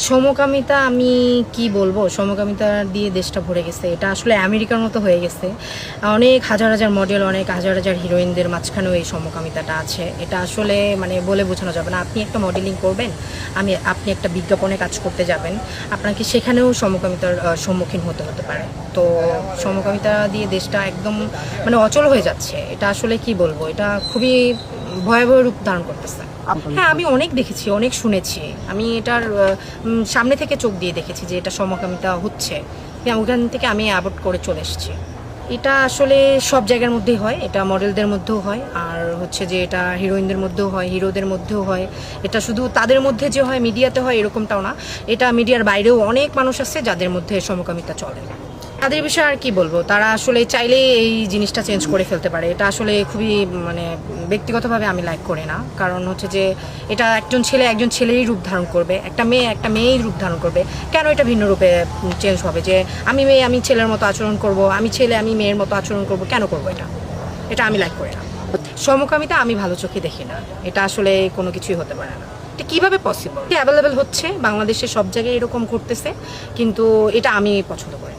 সমকামিতা আমি কি বলবো, সমকামিতা দিয়ে দেশটা ভরে গেছে। এটা আসলে আমেরিকার মতো হয়ে গেছে। অনেক হাজার হাজার মডেল, অনেক হাজার হাজার হিরোইনদের মাঝখানেও এই সমকামিতাটা আছে। এটা আসলে মানে বলে বোঝানো যাবে না। আপনি একটা মডেলিং করবেন, আপনি একটা বিজ্ঞাপনে কাজ করতে যাবেন, আপনাকে সেখানেও সমকামিতার সম্মুখীন হতে পারে। তো সমকামিতা দিয়ে দেশটা একদম মানে অচল হয়ে যাচ্ছে। এটা আসলে কি বলবো, এটা খুবই ভয়াবহ রূপ ধারণ করতেছে। হ্যাঁ, আমি অনেক দেখেছি, অনেক শুনেছি। আমি এটার সামনে থেকে চোখ দিয়ে দেখেছি যে এটা সমকামিতা হচ্ছে। হ্যাঁ, ওখান থেকে আমি অ্যাভয়েড করে চলে এসেছি। এটা আসলে সব জায়গার মধ্যেই হয়, এটা মডেলদের মধ্যেও হয়, আর হচ্ছে যে এটা হিরোইনদের মধ্যেও হয়, হিরোদের মধ্যেও হয়। এটা শুধু তাদের মধ্যে যে হয়, মিডিয়াতে হয় এরকমটাও না। এটা মিডিয়ার বাইরেও অনেক মানুষ আছে যাদের মধ্যে সমকামিতা চলে। তাদের বিষয়ে আর কি বলবো, তারা আসলে চাইলেই এই জিনিসটা চেঞ্জ করে ফেলতে পারে। এটা আসলে খুবই মানে ব্যক্তিগতভাবে আমি লাইক করি না। কারণ হচ্ছে যে এটা একজন ছেলে একজন ছেলেরই রূপ ধারণ করবে, একটা মেয়ে একটা মেয়েই রূপ ধারণ করবে। কেন এটা ভিন্ন রূপে চেঞ্জ হবে? যে আমি মেয়ে আমি ছেলের মতো আচরণ করব, আমি ছেলে আমি মেয়ের মতো আচরণ করব, কেন করবো? এটা আমি লাইক করি না। সমকামিতা আমি ভালো চোখে দেখি না। এটা আসলে কোনো কিছুই হতে পারে না। এটা কীভাবে পসিবল? অ্যাভেলেবেল হচ্ছে বাংলাদেশে, সব জায়গায় এরকম ঘটতেছে, কিন্তু এটা আমি পছন্দ করি না।